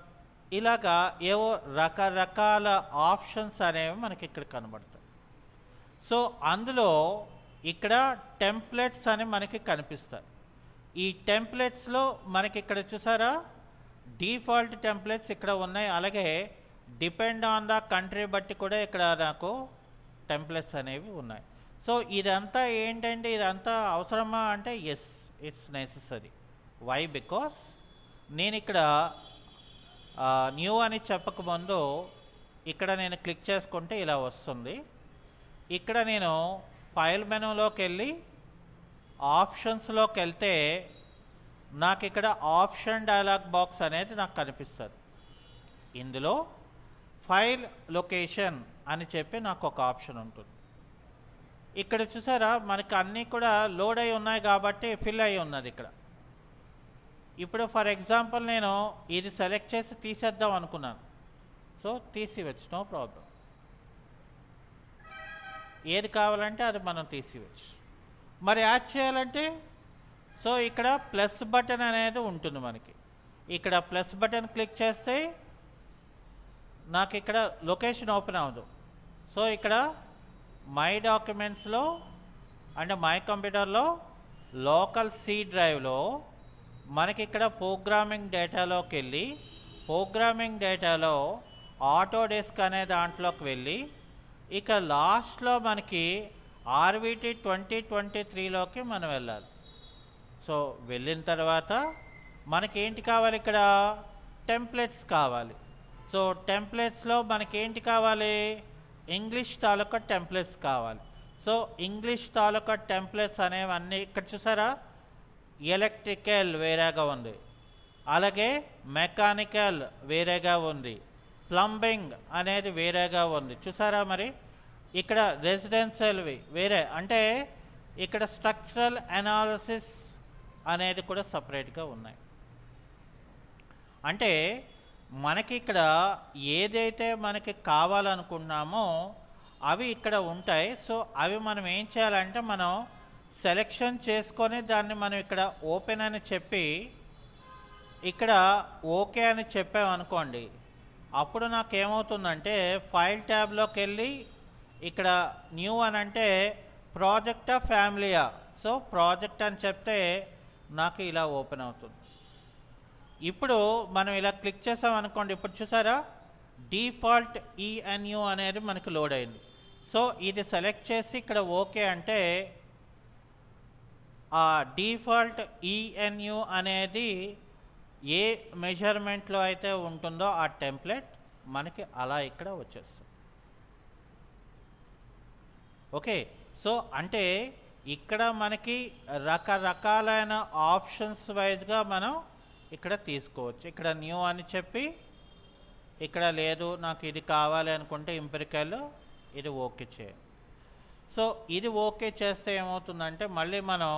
ఇలాగా ఏవో రకరకాల ఆప్షన్స్ అనేవి మనకి ఇక్కడ కనబడతాయి. సో అందులో ఇక్కడ టెంప్లెట్స్ అని మనకి కనిపిస్తాయి. ఈ టెంప్లెట్స్లో మనకి ఇక్కడ చూసారా డిఫాల్ట్ టెంప్లెట్స్ ఇక్కడ ఉన్నాయి. అలాగే డిపెండ్ ఆన్ ద కంట్రీ బట్టి కూడా ఇక్కడ నాకు టెంప్లెట్స్ అనేవి ఉన్నాయి. సో ఇదంతా ఏంటంటే ఇదంతా అవసరమా అంటే yes, it's necessary. Why? Because నేను ఇక్కడ న్యూ అని చెప్పకముందు ఇక్కడ నేను క్లిక్ చేసుకుంటే ఇలా వస్తుంది. ఇక్కడ నేను ఫైల్ మెనూలోకి వెళ్ళి ఆప్షన్స్లోకి వెళ్తే నాకు ఇక్కడ ఆప్షన్ డైలాగ్ బాక్స్ అనేది నాకు కనిపిస్తుంది. ఇందులో ఫైల్ లొకేషన్ అని చెప్పి నాకు ఒక ఆప్షన్ ఉంటుంది. ఇక్కడ చూసారా మనకి అన్నీ కూడా లోడ్ అయి ఉన్నాయి కాబట్టి ఫిల్ అయి ఉన్నది ఇక్కడ. ఇప్పుడు ఫర్ ఎగ్జాంపుల్ నేను ఇది సెలెక్ట్ చేసి తీసేద్దాం అనుకున్నాను. సో తీసివచ్చు, నో ప్రాబ్లం. ఏది కావాలంటే అది మనం తీసివచ్చు. మరి యాడ్ చేయాలంటే సో ఇక్కడ ప్లస్ బటన్ అనేది ఉంటుంది మనకి. ఇక్కడ ప్లస్ బటన్ క్లిక్ చేస్తే నాకు ఇక్కడ లొకేషన్ ఓపెన్ అవ్వదు. సో ఇక్కడ మై డాక్యుమెంట్స్లో అంటే మై కంప్యూటర్లో లోకల్ సి డ్రైవ్లో మనకి ఇక్కడ ప్రోగ్రామింగ్ డేటాలోకి వెళ్ళి ప్రోగ్రామింగ్ డేటాలో ఆటోడెస్క్ అనే దాంట్లోకి వెళ్ళి ఇక లాస్ట్లో మనకి ఆర్విటి 2023లోకి మనం వెళ్ళాలి. సో వెళ్ళిన తర్వాత మనకేంటి కావాలి, ఇక్కడ టెంప్లెట్స్ కావాలి. సో టెంప్లెట్స్లో మనకేంటి కావాలి, ఇంగ్లీష్ తాలూకా టెంప్లెట్స్ కావాలి. సో ఇంగ్లీష్ తాలూకా టెంప్లెట్స్ అనేవన్నీ ఇక్కడ చూసారా, ఎలక్ట్రికల్ వేరేగా ఉంది, అలాగే మెకానికల్ వేరేగా ఉంది, ప్లంబింగ్ అనేది వేరేగా ఉంది. చూసారా మరి ఇక్కడ రెసిడెన్షియల్వి వేరే, అంటే ఇక్కడ స్ట్రక్చరల్ అనాలిసిస్ అనేది కూడా సపరేట్గా ఉన్నాయి. అంటే మనకి ఇక్కడ ఏదైతే మనకి కావాలనుకున్నామో అవి ఇక్కడ ఉంటాయి. సో అవి మనం ఏం చేయాలంటే మనం సెలెక్షన్ చేసుకొని దాన్ని మనం ఇక్కడ ఓపెన్ అని చెప్పి ఇక్కడ ఓకే అని చెప్పామనుకోండి, అప్పుడు నాకు ఏమవుతుందంటే ఫైల్ ట్యాబ్లోకి వెళ్ళి ఇక్కడ న్యూ అని అంటే ప్రాజెక్టా ఫ్యామిలీయా, సో ప్రాజెక్ట్ అని చెప్తే నాకు ఇలా ఓపెన్ అవుతుంది. ఇప్పుడు మనం ఇలా క్లిక్ చేసాం అనుకోండి, ఇప్పుడు చూసారా డిఫాల్ట్ ఈఎన్యు అనేది మనకు లోడ్ అయింది. సో ఇది సెలెక్ట్ చేసి ఇక్కడ ఓకే అంటే ఆ డిఫాల్ట్ ఈఎన్యు అనేది ఏ మెజర్మెంట్లో అయితే ఉంటుందో ఆ టెంప్లెట్ మనకి అలా ఇక్కడ వచ్చేస్తుంది. ఓకే, సో అంటే ఇక్కడ మనకి రకరకాలైన ఆప్షన్స్ వైజ్గా మనం ఇక్కడ తీసుకోవచ్చు. ఇక్కడ న్యూ అని చెప్పి ఇక్కడ లేదు నాకు ఇది కావాలి అనుకుంటే ఇంపెరికల్ ఇది ఓకే చేయాలి. సో ఇది ఓకే చేస్తే ఏమవుతుందంటే మళ్ళీ మనం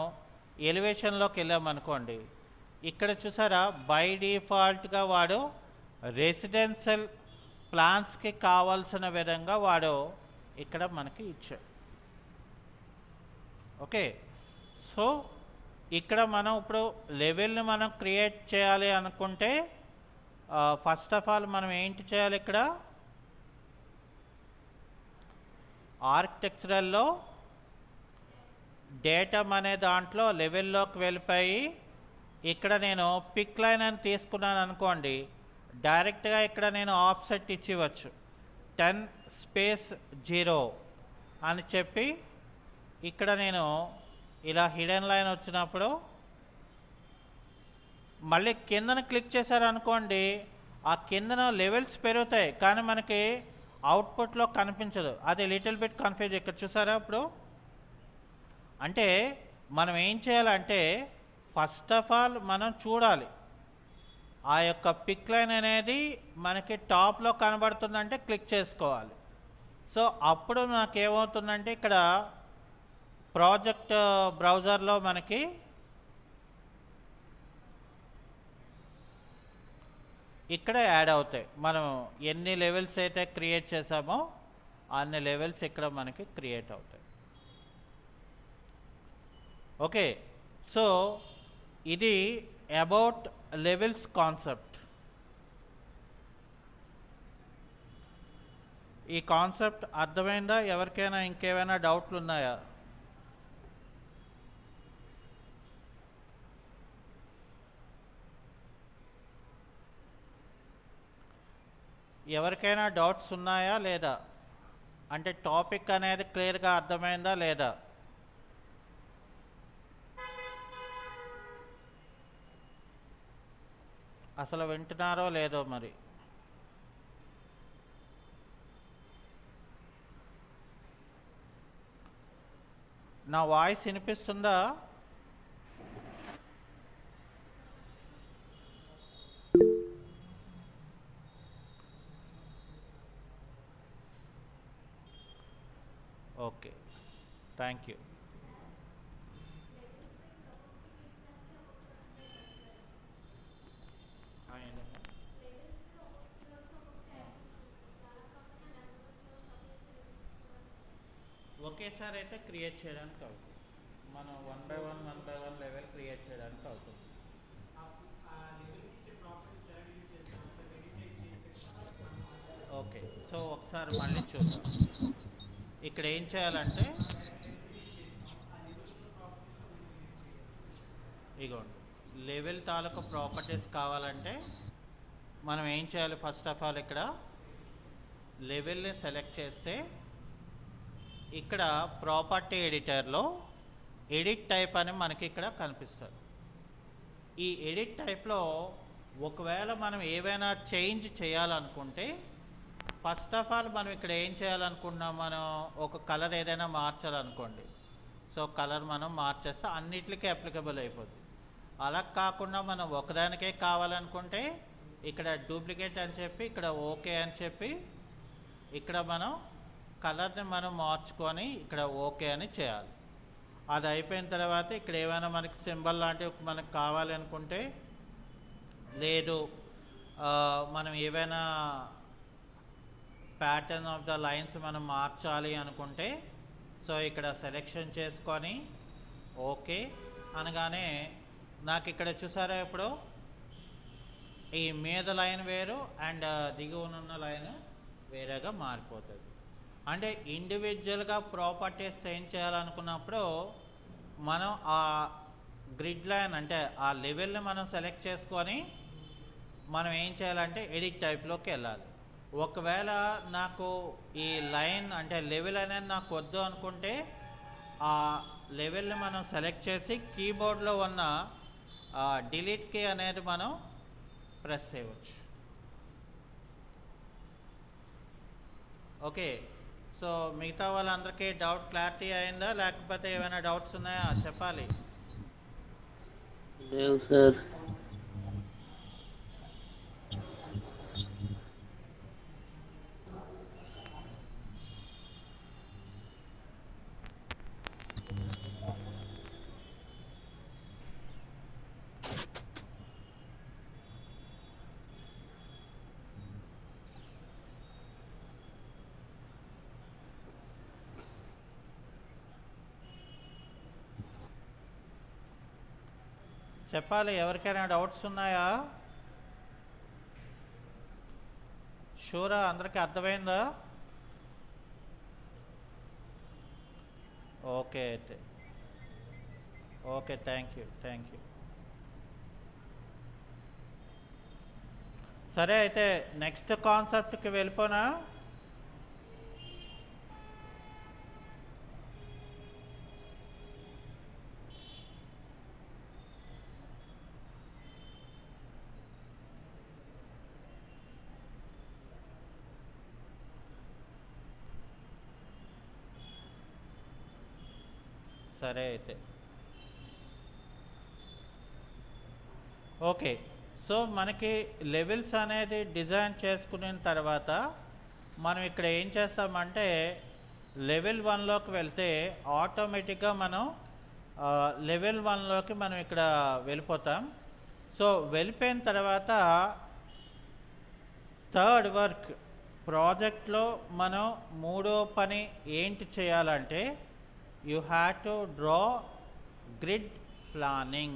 ఎలివేషన్లోకి వెళ్ళామనుకోండి, ఇక్కడ చూసారా బై డిఫాల్ట్గా వాడు రెసిడెన్షియల్ ప్లాన్స్కి కావాల్సిన విధంగా వాడు ఇక్కడ మనకి ఇచ్చాడు. ఓకే, సో ఇక్కడ మనం ఇప్పుడు లెవెల్ని మనం క్రియేట్ చేయాలి అనుకుంటే ఫస్ట్ ఆఫ్ ఆల్ మనం ఏంటి చేయాలి, ఇక్కడ ఆర్కిటెక్చరల్లో డేటమ్ అనే దాంట్లో లెవెల్లోకి వెళ్ళిపోయి ఇక్కడ నేను పిక్ లైన్ అని తీసుకున్నాను అనుకోండి, డైరెక్ట్గా ఇక్కడ నేను ఆఫ్సెట్ ఇచ్చివచ్చు 10:0 అని చెప్పి ఇక్కడ నేను ఇలా హిడెన్ లైన్ వచ్చినప్పుడు మళ్ళీ కిందన క్లిక్ చేశారనుకోండి, ఆ కిందన లెవెల్స్ పెరుగుతాయి కానీ మనకి అవుట్పుట్లో కనిపించదు. అది లిటిల్ బిట్ కన్ఫ్యూజ్. ఇక్కడ చూసారా ఇప్పుడు అంటే మనం ఏం చేయాలంటే ఫస్ట్ ఆఫ్ ఆల్ మనం చూడాలి ఆ యొక్క పిక్ లైన్ అనేది మనకి టాప్లో కనబడుతుందంటే క్లిక్ చేసుకోవాలి. సో అప్పుడు నాకు ఏమవుతుందంటే ఇక్కడ ప్రాజెక్ట్ బ్రౌజర్లో మనకి ఇక్కడ యాడ్ అవుతాయి. మనం ఎన్ని లెవెల్స్ అయితే క్రియేట్ చేసామో అన్ని లెవెల్స్ ఇక్కడ మనకి క్రియేట్ అవుతాయి. ఓకే, సో ఇది అబౌట్ లెవెల్స్ కాన్సెప్ట్. ఈ కాన్సెప్ట్ అర్థమైందా? ఎవరికైనా ఇంకేమైనా డౌట్లు ఉన్నాయా? ఎవరికైనా డౌట్స్ ఉన్నాయా లేదా? అంటే టాపిక్ అనేది క్లియర్గా అర్థమైందా లేదా? అసలు వింటున్నారో లేదో మరి. నా వాయిస్ వినిపిస్తుందా? Okay, thank you. ఒకేసారి అయితే క్రియేట్ చేయడానికి అవుతుంది. మనం 1 by 1 లెవెల్ క్రియేట్ చేయడానికి అవుతుంది. ఓకే, సో ఒకసారి మళ్ళీ చూద్దాం. ఇక్కడ ఏం చేయాలంటే ఇగోండి లెవెల్ తాలూకా ప్రాపర్టీస్ కావాలంటే మనం ఏం చేయాలి, ఫస్ట్ ఆఫ్ ఆల్ ఇక్కడ లెవెల్ని సెలెక్ట్ చేస్తే ఇక్కడ ప్రాపర్టీ ఎడిటర్లో ఎడిట్ టైప్ అని మనకి ఇక్కడ కనిపిస్తుంది. ఈ ఎడిట్ టైప్లో ఒకవేళ మనం ఏవైనా చేంజ్ చేయాలనుకుంటే ఫస్ట్ ఆఫ్ ఆల్ మనం ఇక్కడ ఏం చేయాలనుకుంటున్నాం, మనం ఒక కలర్ ఏదైనా మార్చాలనుకోండి. సో కలర్ మనం మార్చేస్తే అన్నిటికీ అప్లికబుల్ అయిపోద్ది. అలా కాకుండా మనం ఒకదానికే కావాలనుకుంటే ఇక్కడ డూప్లికేట్ అని చెప్పి ఇక్కడ ఓకే అని చెప్పి ఇక్కడ మనం కలర్ని మనం మార్చుకొని ఇక్కడ ఓకే అని చేయాలి. అది అయిపోయిన తర్వాత ఇక్కడ ఏమైనా మనకి సింబల్ లాంటివి మనకు కావాలి అనుకుంటే, లేదు మనం ఏవైనా ప్యాటర్న్ ఆఫ్ ద లైన్స్ మనం మార్చాలి అనుకుంటే సో ఇక్కడ సెలెక్షన్ చేసుకొని ఓకే అనగానే నాకు ఇక్కడ చూసారా ఇప్పుడు ఈ మీద లైన్ వేరు అండ్ దిగువనున్న లైన్ వేరేగా మారిపోతుంది. అంటే ఇండివిజువల్గా ప్రాపర్టీస్ చేంజ్ చేయాలనుకున్నప్పుడు మనం ఆ గ్రిడ్ లైన్ అంటే ఆ లెవెల్ని మనం సెలెక్ట్ చేసుకొని మనం ఏం చేయాలంటే ఎడిట్ టైప్లోకి వెళ్ళాలి. ఒకవేళ నాకు ఈ లైన్ అంటే లెవెల్ అనేది నాకు వద్దు అనుకుంటే ఆ లెవెల్ని మనం సెలెక్ట్ చేసి కీబోర్డ్లో ఉన్న డిలీట్ కీ అనేది మనం ప్రెస్ చేయవచ్చు. ఓకే, సో మిగతా వాళ్ళందరికీ డౌట్ క్లారిటీ అయిందా, లేకపోతే ఏమైనా డౌట్స్ ఉన్నాయా చెప్పాలి. లేవు సార్. చెప్పాలి, ఎవరికైనా డౌట్స్ ఉన్నాయా? షూరా అందరికీ అర్థమైందా? ఓకే అయితే ఓకే, థ్యాంక్ యూ. సరే అయితే నెక్స్ట్ కాన్సెప్ట్కి వెళ్ళిపోనా? సరే అయితే ఓకే. సో మనకి లెవెల్స్ అనేది డిజైన్ చేసుకున్న తర్వాత మనం ఇక్కడ ఏం చేస్తామంటే లెవెల్ 1లోకి వెళ్తే ఆటోమేటిక్గా మనం లెవెల్ 1లోకి మనం ఇక్కడ వెళ్ళిపోతాం. సో వెళ్ళిపోయిన తర్వాత థర్డ్ వర్క్ ప్రాజెక్ట్లో మనం మూడో పని ఏంటి చేయాలంటే you have to draw grid planning.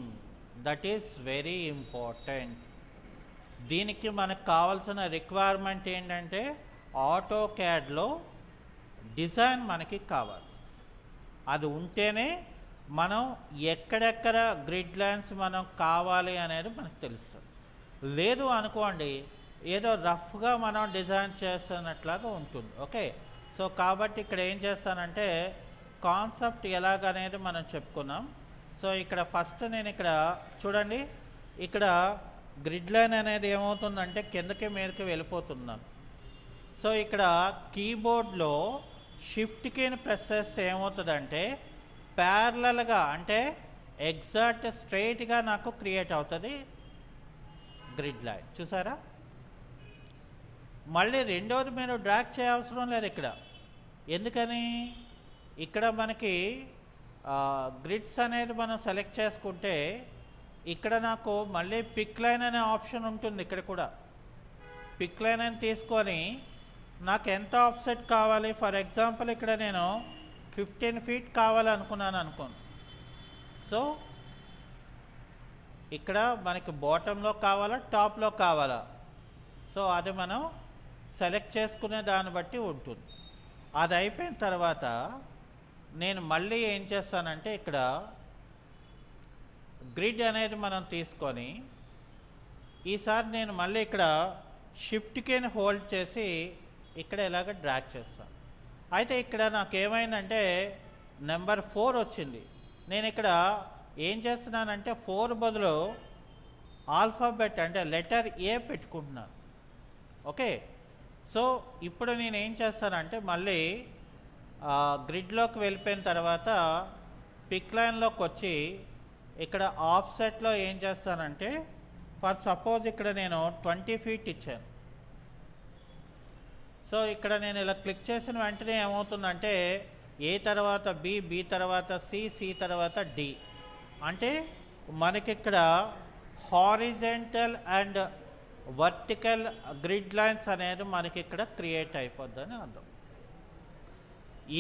That is very important. దీనికి మనకు కావాల్సిన రిక్వైర్మెంట్ ఏంటంటే ఆటోక్యాడ్లో డిజైన్ మనకి కావాలి. అది ఉంటేనే మనం ఎక్కడెక్కడ గ్రిడ్ లైన్స్ మనం కావాలి అనేది మనకు తెలుస్తుంది. లేదు అనుకోండి ఏదో రఫ్గా మనం డిజైన్ చేస్తున్నట్లాగా ఉంటుంది. ఓకే, సో కాబట్టి ఇక్కడ ఏం చేస్తానంటే కాన్సెప్ట్ ఎలాగనేది మనం చెప్పుకున్నాం. సో ఇక్కడ ఫస్ట్ నేను ఇక్కడ చూడండి, ఇక్కడ గ్రిడ్ లైన్ అనేది ఏమవుతుందంటే కిందకి మీదకి వెళ్ళిపోతున్నాను. సో ఇక్కడ కీబోర్డ్లో షిఫ్ట్ కీని ప్రెస్ చేస్తే ఏమవుతుందంటే ప్యారలల్గా అంటే ఎగ్జాక్ట్ స్ట్రైట్గా నాకు క్రియేట్ అవుతుంది గ్రిడ్ లైన్. చూసారా? మళ్ళీ రెండవది మీరు డ్రాగ్ చేయవసరం లేదు ఇక్కడ. ఎందుకని? ఇక్కడ మనకి గ్రిడ్స్ అనేది మనం సెలెక్ట్ చేసుకుంటే ఇక్కడ నాకు మళ్ళీ పిక్ లైన్ అనే ఆప్షన్ ఉంటుంది. ఇక్కడ కూడా పిక్ లైన్ అని తీసుకొని నాకు ఎంత ఆఫ్సెట్ కావాలి, ఫర్ ఎగ్జాంపుల్ ఇక్కడ నేను 15 feet కావాలనుకున్నాను అనుకోండి. సో ఇక్కడ మనకి బాటంలో కావాలా టాప్లో కావాలా, సో అది మనం సెలెక్ట్ చేసుకునే దాన్ని బట్టి ఉంటుంది. అది అయిపోయిన తర్వాత నేను మళ్ళీ ఏం చేస్తానంటే ఇక్కడ గ్రిడ్ అనేది మనం తీసుకొని ఈసారి నేను మళ్ళీ ఇక్కడ షిఫ్ట్ కీని హోల్డ్ చేసి ఇక్కడ ఇలాగ డ్రాగ్ చేస్తాను. అయితే ఇక్కడ నాకేమైందంటే నెంబర్ 4 వచ్చింది. నేను ఇక్కడ ఏం చేస్తున్నానంటే 4 బదులు ఆల్ఫాబెట్ అంటే లెటర్ ఏ పెట్టుకుంటున్నాను. ఓకే, సో ఇప్పుడు నేను ఏం చేస్తానంటే మళ్ళీ గ్రిడ్లోకి వెళ్ళిపోయిన తర్వాత పిక్ లైన్లోకి వచ్చి ఇక్కడ ఆఫ్సెట్లో ఏం చేస్తానంటే ఫర్ సపోజ్ ఇక్కడ నేను 20 ఫీట్ ఇచ్చాను. సో ఇక్కడ నేను ఇలా క్లిక్ చేసిన వెంటనే ఏమవుతుందంటే ఏ తర్వాత బి, బి తర్వాత సి, సి తర్వాత డి. అంటే మనకి ఇక్కడ horizontal and vertical grid lines అనేది మనకి ఇక్కడ క్రియేట్ అయిపోద్దని అర్థం.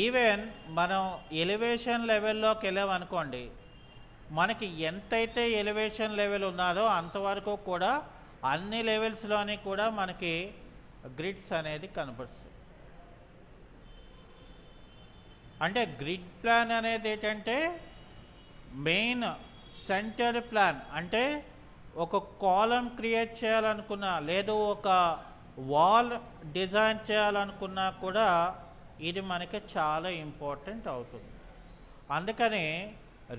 ఈవెన్ మనం ఎలివేషన్ లెవెల్లోకి వెళ్ళామనుకోండి, మనకి ఎంతైతే ఎలివేషన్ లెవెల్ ఉన్నదో అంతవరకు కూడా అన్ని లెవెల్స్లోని కూడా మనకి గ్రిడ్స్ అనేది కనపడుతుంది. అంటే గ్రిడ్ ప్లాన్ అనేది ఏంటంటే మెయిన్ సెంటర్డ్ ప్లాన్. అంటే ఒక కాలం క్రియేట్ చేయాలనుకున్నా లేదు ఒక వాల్ డిజైన్ చేయాలనుకున్నా కూడా ఇది మనకి చాలా ఇంపార్టెంట్ అవుతుంది. అందుకని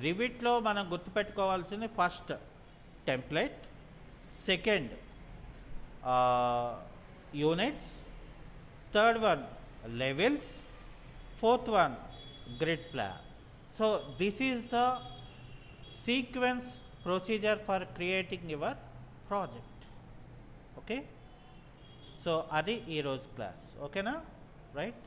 రివిట్లో మనం గుర్తుపెట్టుకోవాల్సింది first template, second units, third one levels, fourth one grid plan. So this is the sequence procedure for creating your project. Okay, so అది ఈరోజు క్లాస్. ఓకేనా, రైట్.